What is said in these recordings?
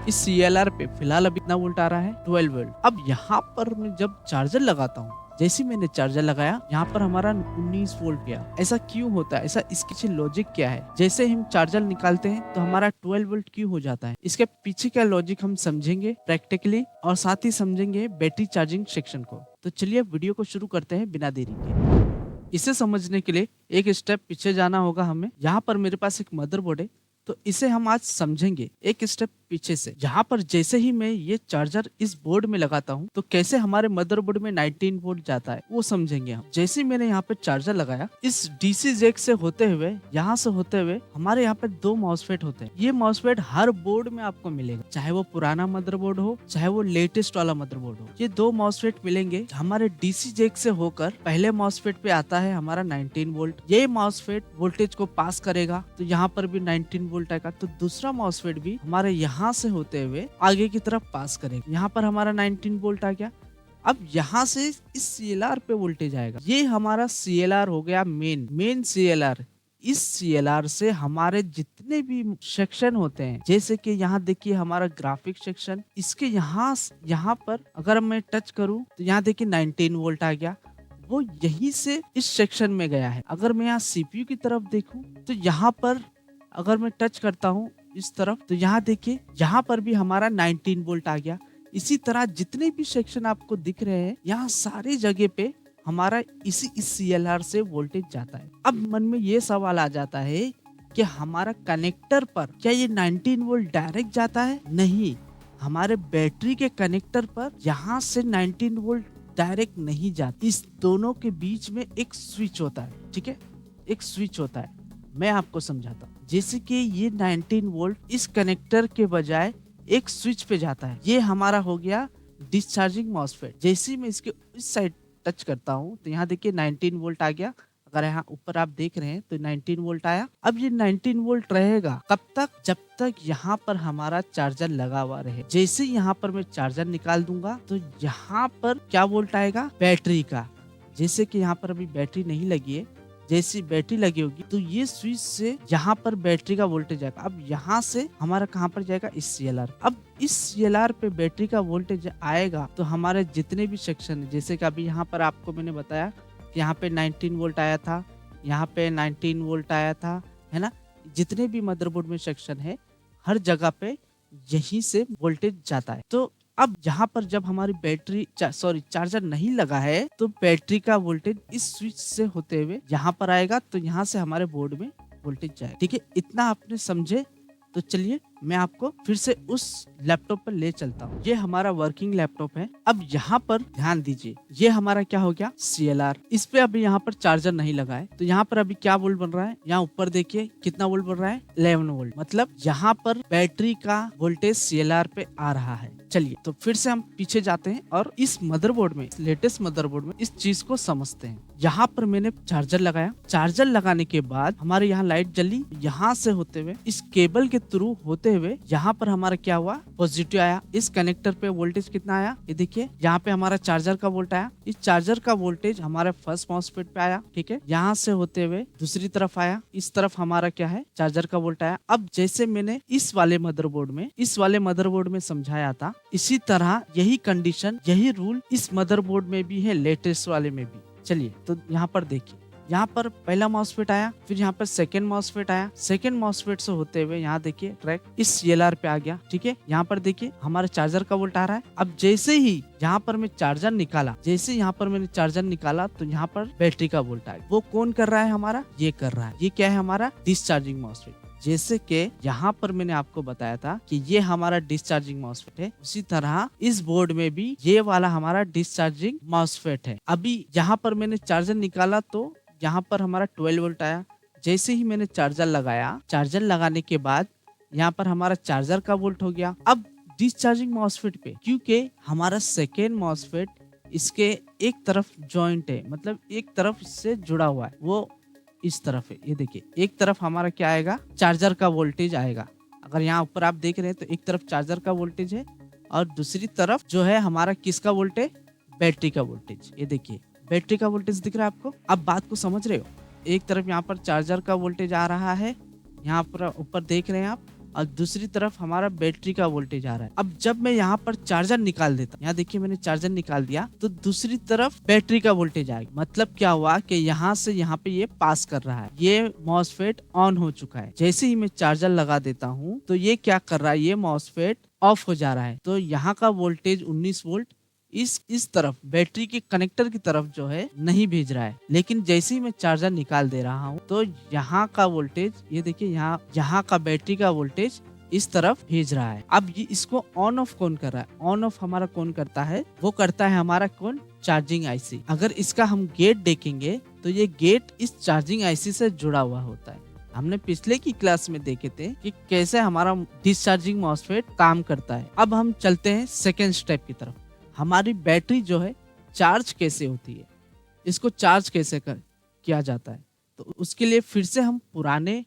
इस CLR पे फिलहाल अभी कितना वोल्ट आ रहा है, 12 वोल्ट। अब यहाँ पर मैं जब चार्जर लगाता हूँ, जैसे ही मैंने चार्जर लगाया यहाँ पर हमारा 19 वोल्ट गया। ऐसा क्यों होता है, ऐसा इसके पीछे लॉजिक क्या है? जैसे हम चार्जर निकालते हैं तो हमारा 12 वोल्ट क्यों हो जाता है, इसके पीछे का लॉजिक हम समझेंगे प्रैक्टिकली और साथ ही समझेंगे बैटरी चार्जिंग सेक्शन को। तो चलिए वीडियो को शुरू करते हैं बिना देरी के। इसे समझने के लिए एक स्टेप पीछे जाना होगा हमें। यहाँ पर मेरे पास एक मदरबोर्ड है, तो इसे हम आज समझेंगे एक स्टेप पीछे से। यहाँ पर जैसे ही मैं ये चार्जर इस बोर्ड में लगाता हूँ तो कैसे हमारे मदरबोर्ड में 19 वोल्ट जाता है वो समझेंगे हम। जैसे ही मैंने यहाँ पे चार्जर लगाया, इस डीसी जैक से होते हुए यहाँ से होते हुए हमारे यहाँ पे 2 मॉसफेट होते हैं। ये मॉसफेट हर बोर्ड में आपको मिलेगा, चाहे वो पुराना मदरबोर्ड हो चाहे वो लेटेस्ट वाला मदरबोर्ड हो। ये 2 मॉसफेट मिलेंगे हमारे डीसी जैक से होकर। पहले मॉसफेट पे आता है हमारा 19 वोल्ट। ये मॉसफेट वोल्टेज को पास करेगा तो यहाँ पर भी 19 वोल्ट आएगा। तो दूसरा मॉसफेट भी हमारे यहाँ से होते हुए आगे की तरफ पास करेगा। यहाँ पर हमारा 19 वोल्ट आ गया। अब यहाँ से इस CLR पे वोल्टेज आएगा। ये हमारा CLR हो गया मेन CLR। इस CLR से हमारे जितने भी सेक्शन होते हैं, जैसे कि यहाँ देखिए हमारा ग्राफिक सेक्शन, इसके यहाँ पर अगर मैं टच करूँ तो यहाँ देखिए 19 वोल्ट आ गया। वो यहीं से इस सेक्शन में गया है। अगर मैं यहाँ CPU की तरफ देखूं तो यहाँ पर अगर मैं टच करता हूँ इस तरफ तो यहाँ देखिए यहाँ पर भी हमारा 19 वोल्ट आ गया। इसी तरह जितने भी सेक्शन आपको दिख रहे हैं यहाँ सारी जगह पे हमारा इस CLR से वोल्टेज जाता है। अब मन में ये सवाल आ जाता है कि हमारा कनेक्टर पर क्या ये 19 वोल्ट डायरेक्ट जाता है? नहीं, हमारे बैटरी के कनेक्टर पर यहाँ से 19 वोल्ट डायरेक्ट नहीं जाती। इस दोनों के बीच में एक स्विच होता है, ठीक है, एक स्विच होता है। मैं आपको समझाता हूँ। जैसे कि ये 19 वोल्ट इस कनेक्टर के बजाय एक स्विच पे जाता है। ये हमारा हो गया डिस्चार्जिंग मॉसफेट। जैसे ही मैं इसके इस साइड टच करता हूँ तो यहाँ देखिए 19 वोल्ट आ गया। अगर यहाँ ऊपर आप देख रहे हैं तो 19 वोल्ट आया। अब ये 19 वोल्ट रहेगा कब तक? जब तक यहाँ पर हमारा चार्जर लगा हुआ रहे। जैसे यहाँ पर मैं चार्जर निकाल दूंगा तो यहाँ पर क्या वोल्ट आएगा? बैटरी का। जैसे कि यहाँ पर अभी बैटरी नहीं लगी है, जैसी बैटरी लगी होगी तो ये स्विच से यहाँ पर बैटरी का वोल्टेज आएगा। अब यहाँ से हमारा कहाँ पर जाएगा? इस CLR। अब इस CLR पे बैटरी का वोल्टेज आएगा तो हमारे जितने भी सेक्शन है, जैसे कि अभी यहाँ पर आपको मैंने बताया कि यहाँ पे 19 वोल्ट आया था, यहाँ पे 19 वोल्ट आया था, है ना। जितने भी मदरबोर्ड में सेक्शन है हर जगह पे यहीं से वोल्टेज जाता है। तो अब यहाँ पर जब हमारी चार्जर नहीं लगा है तो बैटरी का वोल्टेज इस स्विच से होते हुए यहाँ पर आएगा तो यहाँ से हमारे बोर्ड में वोल्टेज जाएगा। ठीक है, इतना आपने समझे? तो चलिए मैं आपको फिर से उस लैपटॉप पर ले चलता हूँ। ये हमारा वर्किंग लैपटॉप है। अब यहाँ पर ध्यान दीजिए, ये हमारा क्या हो गया? CLR। इस पे अभी यहाँ पर चार्जर नहीं लगा है तो यहाँ पर अभी क्या वोल्ट बन रहा है? यहाँ ऊपर देखिए कितना वोल्ट बन रहा है? 11 वोल्ट। मतलब यहाँ पर बैटरी का वोल्टेज CLR पे आ रहा है। चलिए तो फिर से हम पीछे जाते हैं और इस मदरबोर्ड में, लेटेस्ट मदरबोर्ड में इस चीज को समझते हैं। यहाँ पर मैंने चार्जर लगाया। चार्जर लगाने के बाद हमारे यहाँ लाइट जली। यहाँ से होते हुए इस केबल के थ्रू होते हुए यहाँ पर हमारा क्या हुआ? पॉजिटिव आया। इस कनेक्टर पे वोल्टेज कितना आया? ये देखिए यहाँ पे हमारा चार्जर का वोल्ट आया। इस चार्जर का वोल्टेज हमारे फर्स्ट मॉसफेट पे आया। ठीक है, यहाँ से होते हुए दूसरी तरफ आया। इस तरफ हमारा क्या है? चार्जर का वोल्ट आया। अब जैसे मैंने इस वाले मदरबोर्ड में समझाया था, इसी तरह यही कंडीशन, यही रूल इस मदरबोर्ड में भी है, लेटेस्ट वाले में भी। चलिए तो यहाँ पर देखिए, यहाँ पर पहला मॉसफेट आया, फिर यहाँ पर सेकंड मॉसफेट आया। सेकंड मॉसफेट से होते हुए यहाँ देखिए ट्रैक इस CLR पे आ गया। ठीक है, यहाँ पर देखिए हमारे चार्जर का वोल्ट आ रहा है। अब जैसे ही यहाँ पर मैं चार्जर निकाला, तो यहाँ पर बैटरी का वोल्ट आया। वो कौन कर रहा है? हमारा ये कर रहा है। ये क्या है? हमारा डिस्चार्जिंग मॉसफेट। जैसे कि यहाँ पर मैंने आपको बताया था कि ये हमारा डिस्चार्जिंग मॉसफेट है, उसी तरह इस बोर्ड में भी ये वाला हमारा डिस्चार्जिंग मॉसफेट है। अभी यहाँ पर मैंने चार्जर निकाला तो यहाँ पर हमारा 12 वोल्ट आया। जैसे ही मैंने चार्जर लगाया, चार्जर लगाने के बाद यहाँ पर हमारा चार्जर का वोल्ट हो गया। अब डिस्चार्जिंग मॉसफेट पे, क्योंकि हमारा सेकेंड मॉसफेट इसके एक तरफ जॉइंट है, मतलब एक तरफ इससे जुड़ा हुआ है, वो इस तरफ है। ये देखिए एक तरफ हमारा क्या आएगा? चार्जर का वोल्टेज आएगा। अगर यहाँ ऊपर आप देख रहे हैं तो एक तरफ चार्जर का वोल्टेज है और दूसरी तरफ जो है हमारा किसका वोल्टेज? बैटरी का वोल्टेज। ये देखिए बैटरी का वोल्टेज दिख रहा है आपको? अब बात को समझ रहे हो? एक तरफ यहाँ पर चार्जर का वोल्टेज आ रहा है, यहाँ पर ऊपर देख रहे हैं आप, और दूसरी तरफ हमारा बैटरी का वोल्टेज आ रहा है। अब जब मैं यहाँ पर चार्जर निकाल देता, यहाँ देखिए मैंने चार्जर निकाल दिया, तो दूसरी तरफ बैटरी का वोल्टेज आएगा। मतलब क्या हुआ कि यहाँ से यहाँ पे ये पास कर रहा है, ये मॉसफेट ऑन हो चुका है। जैसे ही मैं चार्जर लगा देता हूँ तो ये क्या कर रहा है, ये मॉसफेट ऑफ हो जा रहा है। तो यहाँ का वोल्टेज 19 वोल्ट इस तरफ बैटरी के कनेक्टर की तरफ जो है नहीं भेज रहा है। लेकिन जैसे ही मैं चार्जर निकाल दे रहा हूँ तो यहाँ का वोल्टेज, ये देखिए यहाँ का बैटरी का वोल्टेज इस तरफ भेज रहा है। अब ये इसको ऑन ऑफ कौन कर रहा है? ऑन ऑफ हमारा कौन करता है? वो करता है हमारा कौन? Charging IC. अगर इसका हम गेट देखेंगे तो ये गेट इस चार्जिंग आईसी से जुड़ा हुआ होता है। हमने पिछले की क्लास में देखे थे कि कैसे हमारा डिस्चार्जिंग मॉसफेट काम करता है। अब हम चलते हैं सेकेंड स्टेप की तरफ। हमारी बैटरी जो है चार्ज कैसे होती है, इसको चार्ज कैसे किया जाता है। तो उसके लिए फिर से हम पुराने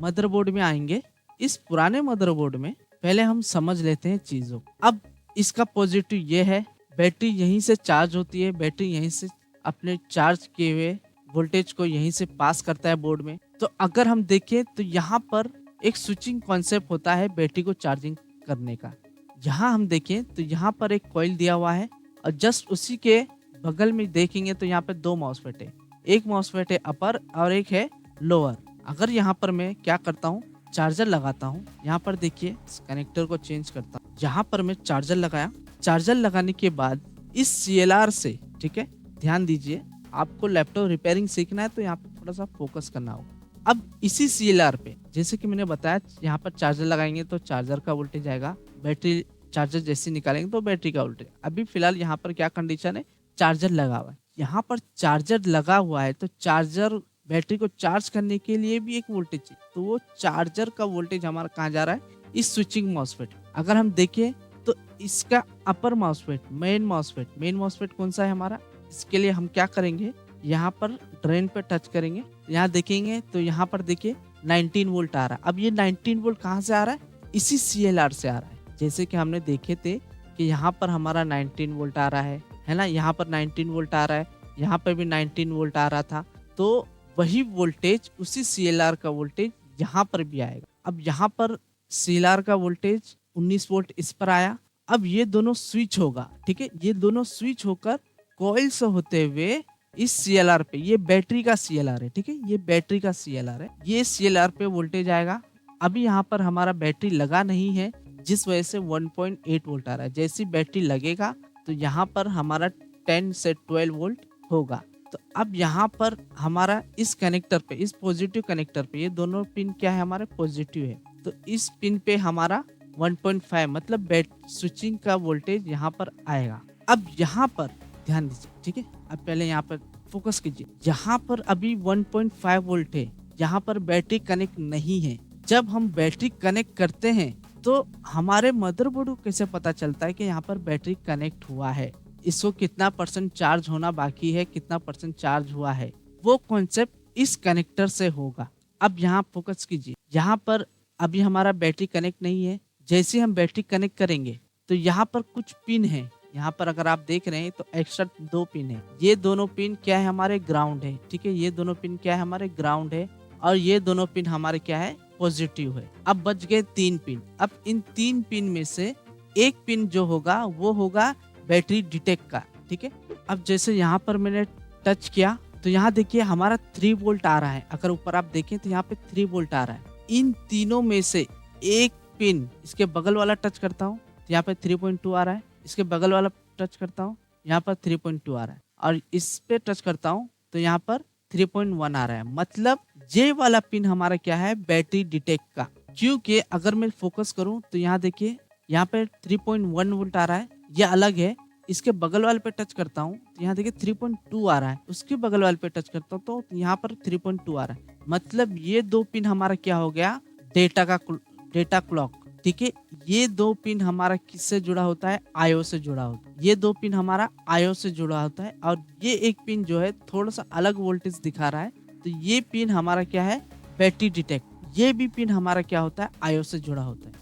मदरबोर्ड में आएंगे। इस पुराने मदरबोर्ड में पहले हम समझ लेते हैं चीजों। अब इसका पॉजिटिव ये है, बैटरी यहीं से चार्ज होती है, बैटरी यहीं से अपने चार्ज किए हुए वोल्टेज को यहीं से पास करता है बोर्ड में। तो अगर हम देखें तो यहाँ पर एक स्विचिंग कॉन्सेप्ट होता है बैटरी को चार्जिंग करने का। यहाँ हम देखें तो यहाँ पर एक कॉइल दिया हुआ है और जस्ट उसी के बगल में देखेंगे तो यहाँ पे दो मॉसफेट है, एक मॉसफेट है अपर और एक है लोअर। अगर यहाँ पर मैं क्या करता हूँ, चार्जर लगाता हूँ, यहाँ पर देखिए कनेक्टर को चेंज करता हूँ। यहाँ पर मैं चार्जर लगाया, चार्जर लगाने के बाद इस CLR से, ठीक है ध्यान दीजिए, आपको लैपटॉप रिपेयरिंग सीखना है तो यहाँ पे थोड़ा सा फोकस करना होगा। अब इसी CLR पे जैसे कि मैंने बताया, यहाँ पर चार्जर लगाएंगे तो चार्जर का वोल्टेज आएगा, बैटरी चार्जर जैसे निकालेंगे तो बैटरी का वोल्टेज। अभी फिलहाल यहाँ पर क्या कंडीशन है, चार्जर लगा हुआ है। यहाँ पर चार्जर लगा हुआ है तो चार्जर बैटरी को चार्ज करने के लिए भी एक वोल्टेज चाहिए। तो वो चार्जर का वोल्टेज हमारा कहाँ जा रहा है, इस स्विचिंग मॉसफेट। अगर हम देखें तो इसका अपर मॉसफेट, मेन मॉसफेट कौन सा है हमारा, इसके लिए हम क्या करेंगे, यहाँ पर ड्रेन पे टच करेंगे, यहाँ देखेंगे तो यहाँ पर देखिए 19 वोल्ट आ रहा है। अब ये 19 वोल्ट कहाँ से आ रहा है, इसी CLR से आ रहा है। जैसे कि हमने देखे थे कि यहाँ पर हमारा 19 वोल्ट आ रहा है ना, यहाँ पर 19 वोल्ट आ रहा है, यहाँ पर भी 19 वोल्ट आ रहा था। तो वही वोल्टेज, उसी CLR का वोल्टेज यहाँ पर भी आएगा। अब यहाँ पर CLR का वोल्टेज 19 वोल्ट इस पर आया। अब ये दोनों स्विच होगा, ठीक है, ये दोनों स्विच होकर कॉइल से होते हुए इस CLR पे, ये बैटरी का CLR है, ठीक है, ये बैटरी का CLR है, ये CLR पे वोल्टेज आएगा। अभी यहाँ पर हमारा बैटरी लगा नहीं है जिस वजह से 1.8 वोल्ट आ रहा है। जैसी बैटरी लगेगा तो यहाँ पर हमारा 10 से 12 वोल्ट होगा। तो अब यहाँ पर हमारा इस कनेक्टर पे, इस पॉजिटिव कनेक्टर पे, ये दोनों पिन क्या है हमारे पॉजिटिव है, तो इस पिन पे हमारा 1.5 मतलब स्विचिंग का वोल्टेज यहाँ पर आएगा। अब यहाँ पर ध्यान दीजिए, ठीक है, अब पहले यहाँ पर फोकस कीजिए। यहाँ पर अभी 1.5 वोल्ट है, यहाँ पर बैटरी कनेक्ट नहीं है। जब हम बैटरी कनेक्ट करते हैं तो हमारे मदरबोर्ड को कैसे पता चलता है कि यहाँ पर बैटरी कनेक्ट हुआ है, इसको कितना % चार्ज होना बाकी है, कितना % चार्ज हुआ है, वो कॉन्सेप्ट इस कनेक्टर से होगा। अब यहाँ फोकस कीजिए, यहाँ पर अभी हमारा बैटरी कनेक्ट नहीं है। जैसे हम बैटरी कनेक्ट करेंगे तो यहाँ पर कुछ पिन है, यहाँ पर अगर आप देख रहे हैं तो एक्स्ट्रा 2 पिन है। ये दोनों पिन क्या है हमारे, ग्राउंड है, ठीक है, ये दोनों पिन क्या है हमारे, ग्राउंड है, और ये दोनों पिन हमारे क्या है, पॉजिटिव है। अब बच गए 3 पिन। अब इन 3 पिन में से एक पिन जो होगा वो होगा बैटरी डिटेक्ट का, ठीक है। अब जैसे यहाँ पर मैंने टच किया तो यहाँ देखिए हमारा 3 वोल्ट आ रहा है। अगर ऊपर आप देखें तो यहाँ पे 3 वोल्ट आ रहा है। इन तीनों में से एक पिन, इसके बगल वाला टच करता हूँ तो यहाँ पे 3.2 आ रहा है, इसके बगल वाला टच करता हूँ यहाँ पर 3.2 आ रहा है, और इस पे टच करता हूँ तो यहाँ पर 3.1 आ रहा है। मतलब ये वाला पिन हमारा क्या है, बैटरी डिटेक्ट का। क्योंकि अगर मैं फोकस करूं तो यहाँ देखिए यहाँ पे 3.1 वोल्ट आ रहा है, ये अलग है। इसके बगल वाले पे टच करता हूँ तो यहाँ देखिए 3.2 आ रहा है, उसके बगल वाले पे टच करता हूँ तो यहाँ पर 3.2 आ रहा है। मतलब ये 2 पिन हमारा क्या हो गया, डेटा क्लॉक, ठीक है। ये 2 पिन हमारा किससे जुड़ा होता है, आईओ से जुड़ा होता है। ये 2 पिन हमारा आईओ से जुड़ा होता है, और ये एक पिन जो है थोड़ा सा अलग वोल्टेज दिखा रहा है, तो ये पिन हमारा क्या है, बैटरी डिटेक्ट। ये भी पिन हमारा क्या होता है, आईओ से जुड़ा होता है।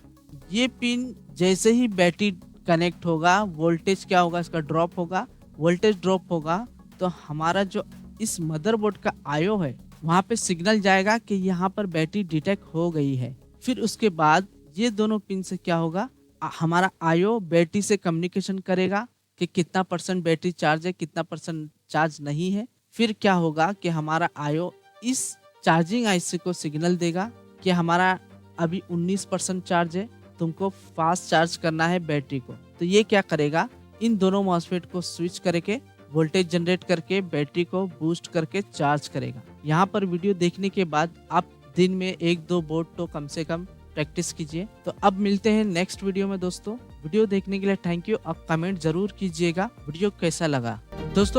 ये पिन जैसे ही बैटरी कनेक्ट होगा, वोल्टेज क्या होगा, इसका ड्रॉप होगा। वोल्टेज ड्रॉप होगा तो हमारा जो इस मदरबोर्ड का आईओ है वहां पे सिग्नल जाएगा कि यहाँ पर बैटरी डिटेक्ट हो गई है। फिर उसके बाद ये दोनों पिन से क्या होगा, हमारा आयो बैटरी से कम्युनिकेशन करेगा कि कितना परसेंट बैटरी चार्ज है, कितना परसेंट चार्ज नहीं है। फिर क्या होगा कि हमारा आयो इस चार्जिंग आईसी को सिग्नल देगा कि हमारा अभी 19% चार्ज है, तुमको फास्ट चार्ज करना है बैटरी को। तो ये क्या करेगा, इन दोनों मॉसफेट को स्विच करके वोल्टेज जनरेट करके बैटरी को बूस्ट करके चार्ज करेगा। यहाँ पर वीडियो देखने के बाद आप दिन में 1-2 बोर्ड तो कम से कम प्रैक्टिस कीजिए। तो अब मिलते हैं नेक्स्ट वीडियो में दोस्तों। वीडियो देखने के लिए थैंक यू। अब कमेंट जरूर कीजिएगा वीडियो कैसा लगा।